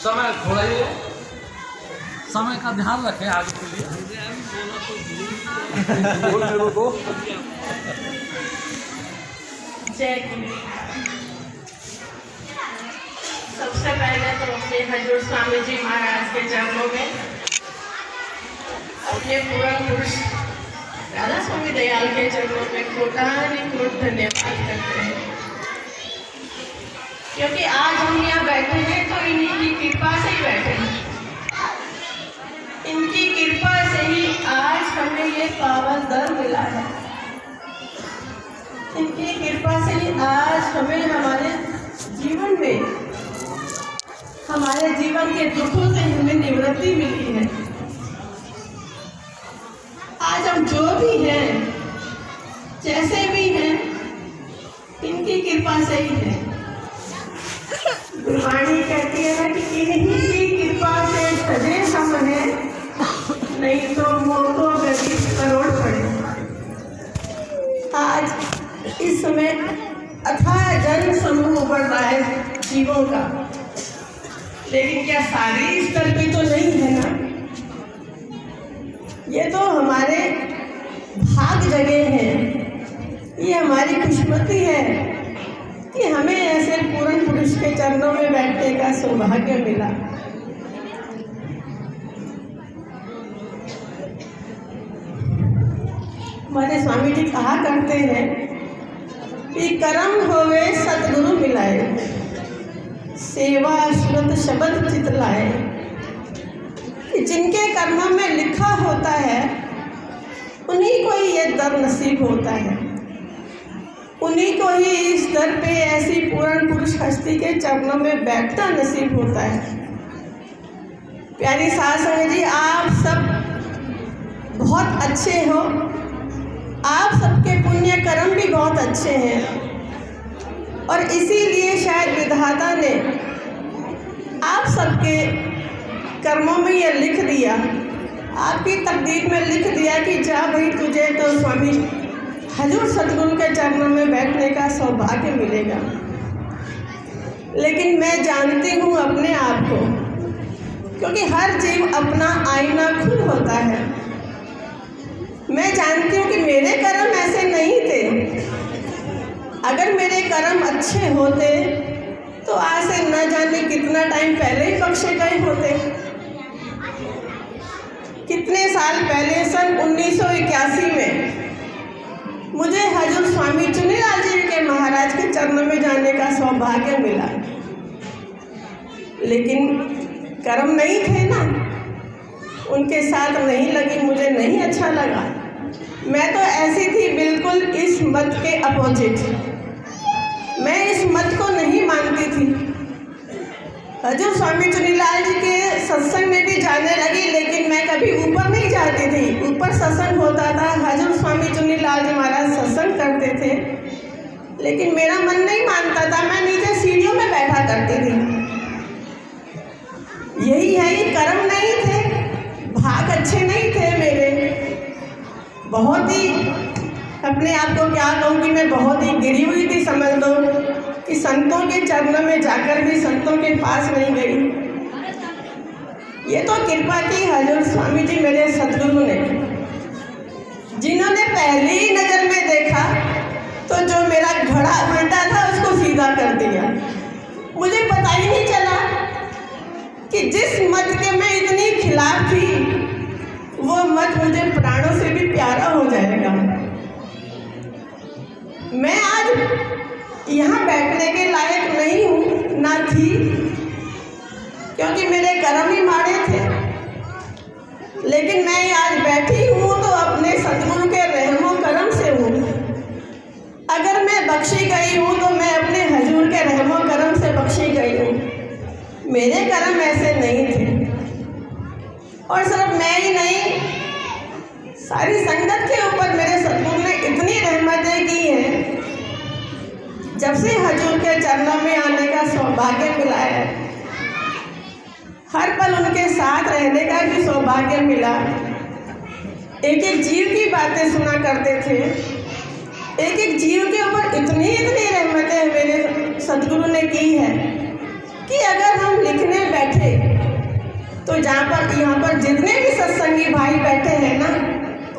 समय थोड़ा ही समय का ध्यान रखें आगे के लिए। बोल मेरे को जय गुरु। सबसे पहले तो अपने हजूर स्वामी जी महाराज के चरणों में अपने पूर्ण पुरुष राधा स्वामी दयाल के चरणों में कोटि धन्यवाद करते हैं, क्योंकि आज हम यहाँ बैठे हैं तो इन्हीं की कृपा से ही बैठे हैं। इनकी कृपा से ही आज हमें ये पावन दर मिला है। इनकी कृपा से ही आज हमें हमारे जीवन में, हमारे जीवन के दुखों से हमें निवृत्ति मिली है। आज हम जो भी हैं, जैसे भी हैं, इनकी कृपा से ही है। गुरबाणी कहती है ना कि इन्हीं की कृपा से सजे हम हैं, नहीं तो मोटो गरीब करोड़ पड़े। आज इस समय अथाह जन समूह बढ़ रहा है जीवों का, लेकिन क्या सारी स्तर पे तो नहीं है ना। ये तो हमारे भाग जगह हैं, ये हमारी खुशमती है कि हमें ऐसे पूर्ण पुरुष के चरणों में बैठने का सौभाग्य मिला। हमारे स्वामी जी कहा करते हैं कि कर्म होवे सतगुरु मिलाए, सेवा श्रुत शब्द चित लाए। जिनके कर्मों में लिखा होता है उन्हीं को ही ये दर नसीब होता है, उन्हीं को ही इस दर पे ऐसी पूर्ण पुरुष हस्ती के चरणों में बैठना नसीब होता है। प्यारी सास संगत जी, आप सब बहुत अच्छे हो, आप सबके पुण्य कर्म भी बहुत अच्छे हैं, और इसीलिए शायद विधाता ने आप सबके कर्मों में ये लिख दिया, आपकी तकदीर में लिख दिया कि जा भाई तुझे तो स्वामी हजूर सतगुरु के चरणों में बैठने का सौभाग्य मिलेगा। लेकिन मैं जानती हूँ अपने आप को, क्योंकि हर जीव अपना आईना खुद होता है। मैं जानती हूँ कि मेरे कर्म ऐसे नहीं थे। अगर मेरे कर्म अच्छे होते तो आज से न जाने कितना टाइम पहले ही बख्शे गए होते। कितने साल पहले सन 1981 में मुझे हजूर स्वामी चुनीलाल जी के महाराज के चरणों में जाने का सौभाग्य मिला, लेकिन कर्म नहीं थे ना, उनके साथ नहीं लगी, मुझे नहीं अच्छा लगा। मैं तो ऐसी थी बिल्कुल इस मत के अपोजिट, मैं इस मत को नहीं मानती थी। हजूर स्वामी चुनीलाल जी के सत्संग में भी जाने लगी, लेकिन मैं कभी ऊपर नहीं जाती थी। ऊपर सत्संग होता था, हजूर स्वामी चुनीलाल जी महाराज सत्संग करते थे, लेकिन मेरा मन नहीं मानता था, मैं नीचे सीढ़ियों में बैठा करती थी। यही है, ये कर्म नहीं थे, भाग अच्छे नहीं थे मेरे। बहुत ही अपने आप को क्या कहूँ कि मैं बहुत ही गिरी हुई थी, समझ लो कि संतों के चरणों में जाकर भी संतों के पास नहीं गई। ये तो कृपा की हजूर स्वामी जी मेरे सतगुरु ने, जिन्होंने पहली ही नज़र में देखा तो जो मेरा घड़ा उल्टा था उसको सीधा कर दिया। मुझे पता ही नहीं चला कि जिस मत के मैं इतनी खिलाफ थी वो मत मुझे प्राणों से भी प्यारा हो जाएगा। मैं आज यहाँ बैठने के लायक नहीं हूँ, ना थी, क्योंकि मेरे कर्म ही माड़े थे। लेकिन मैं आज बैठी हूँ तो अपने सतगुरु के रहमो करम से हूँ। अगर मैं बख्शी गई हूँ तो मैं अपने हजूर के रहमो करम से बख्शी गई हूँ। मेरे कर्म ऐसे नहीं थे, और सिर्फ मैं ही नहीं, सारी संगत के ऊपर मेरे सतगुरु ने इतनी रहमतें की हैं। जब से हजूर के चरणों में आने का सौभाग्य मिला है, हर पल उनके साथ रहने का भी सौभाग्य मिला। एक एक जीव की बातें सुना करते थे, एक एक जीव के ऊपर इतनी रहमतें मेरे सतगुरु ने की है कि अगर हम लिखने बैठे तो यहाँ पर जितने भी सत्संगी भाई बैठे हैं ना,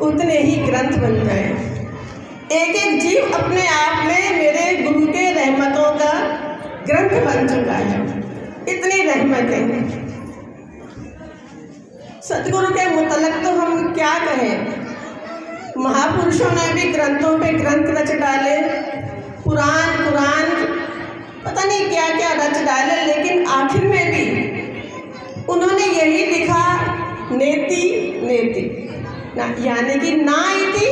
उतने ही ग्रंथ बन जाए। एक एक जीव अपने आप में मेरे गुरु के रहमतों का ग्रंथ बन चुका है। इतनी रहमतें सतगुरु के मुतलक तो हम क्या कहें। महापुरुषों ने भी ग्रंथों पे ग्रंथ रच डाले, कुरान पता नहीं क्या क्या रच डाले, लेकिन आखिर में भी उन्होंने यही लिखा, नेति नेति, यानी कि ना इति,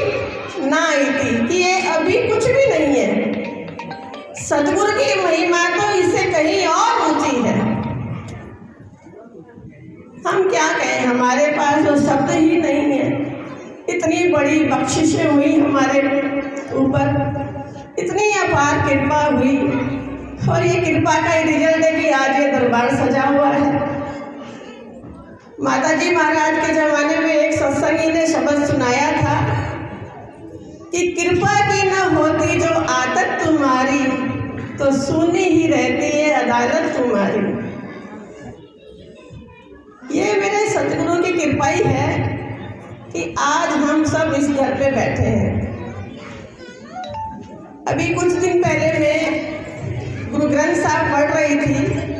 कि ये अभी कुछ भी नहीं है। सतगुरु की महिमा तो इससे कहीं और ऊंची है। हम क्या कहें, हमारे पास तो शब्द ही नहीं है। इतनी बड़ी बख्शिशें हुई हमारे ऊपर, इतनी अपार कृपा हुई, और ये कृपा का ही रिजल्ट है कि आज ये दरबार सजा हुआ है। माताजी महाराज के ज़माने में एक सत्संगी ने शब्द सुनाया था कि कृपा की न होती जो आदत तुम्हारी, तो सुनी ही रहती है अदालत तुम्हारी। ये मेरे सतगुरु की कृपा ही है कि आज हम सब इस घर पे बैठे हैं। अभी कुछ दिन पहले मैं गुरु ग्रंथ साहब पढ़ रही थी।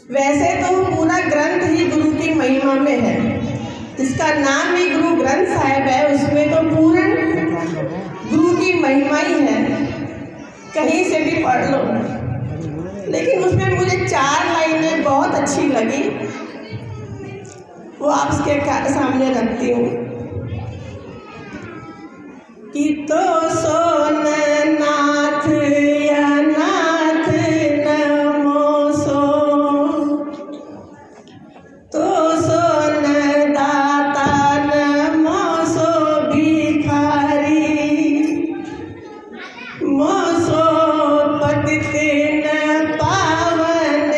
वैसे तो पूरा ग्रंथ ही गुरु की महिमा में है, इसका नाम ही गुरु ग्रंथ साहब है, उसमें तो पूर्ण गुरु की महिमा ही है, कहीं से भी पढ़ लो। लेकिन उसमें मुझे 4 लाइनें बहुत अच्छी लगी, वो आपके सामने रखती हूँ। कि तो सोन नाथ या नाथ नमो सो, तो सोन दाता नमो सो भिखारी, मोसो पतित न पावन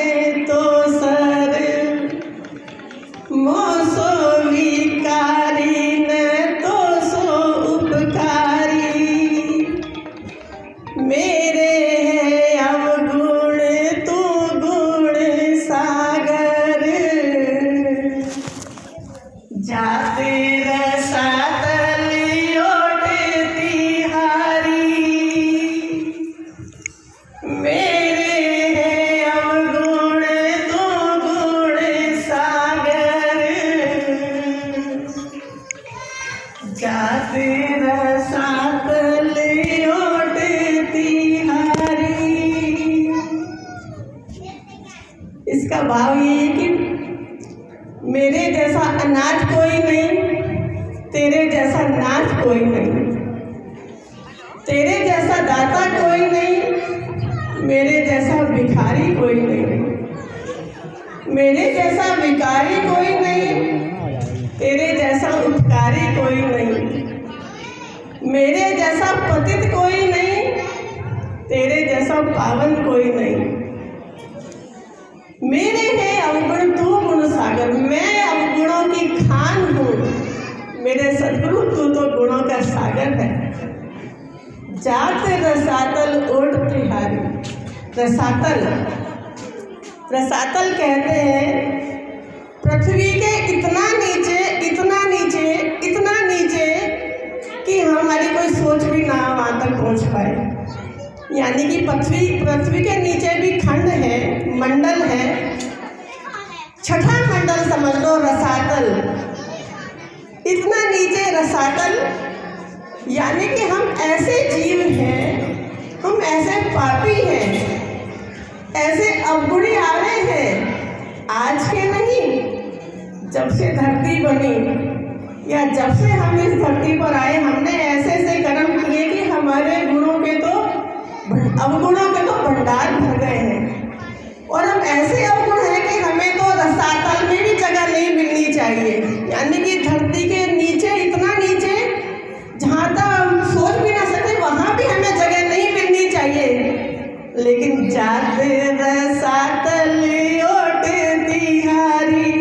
तो सर, मोसो विकारी न तो सो उपकारी, मेरे है अवगुण तू गुण सागर, जाते रसातल ओटती हारी, मेरे है अवगुण तू गुण सागर, जाते रसातल ओटती हारी। इसका भाव ये है कि मेरे जैसा अनाथ कोई नहीं, तेरे जैसा नाथ कोई नहीं, तेरे जैसा दाता कोई नहीं, मेरे जैसा भिखारी कोई नहीं, मेरे जैसा विकारी कोई नहीं, तेरे जैसा उपकारी कोई नहीं, मेरे जैसा पतित कोई नहीं, तेरे जैसा पावन कोई नहीं, मेरे है अवगुण तू गुण सागर, मैं अवगुणों की खान हूँ, मेरे सदगुरु तू तो गुणों का सागर है। जाते रसातल ओट तिहारी, रसातल, रसातल कहते हैं पृथ्वी के इतना नीचे, इतना नीचे, इतना नीचे कि हमारी कोई सोच भी ना वहाँ तक पहुँच पाए। यानी कि पृथ्वी के नीचे भी खंड है, मंडल है, छठा मंडल समझ लो रसातल, इतना नीचे रसातल। यानी कि हम ऐसे जीव हैं, हम ऐसे पापी हैं, ऐसे अवगुणी आ रहे हैं, आज के नहीं, जब से धरती बनी या जब से हम इस धरती पर आए, हमने ऐसे ऐसे कर्म किए कि हमारे गुणों के तो अवगुणों के तो भंडार भर गए हैं, और हम ऐसे अवगुण हैं कि हमें तो रसातल में भी जगह नहीं मिलनी चाहिए। यानी कि धरती के नीचे, इतना नीचे जहाँ तक हम सोच भी ना सके, वहाँ भी हमें जगह नहीं मिलनी चाहिए। लेकिन जाते रसातल ओटती हारी,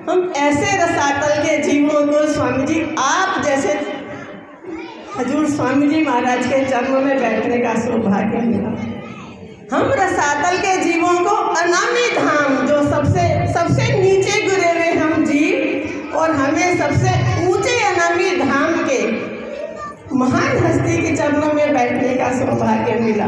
हम ऐसे रसातल के जीवों को स्वामी जी, आप जैसे हजूर स्वामी जी महाराज के चरणों में बैठने का सौभाग्य मिला। हम रसातल के जीवों को अनामी धाम, जो सबसे नीचे गिरे हुए हम जीव, और हमें सबसे ऊंचे अनामी धाम के महान हस्ती के चरणों में बैठने का सौभाग्य मिला।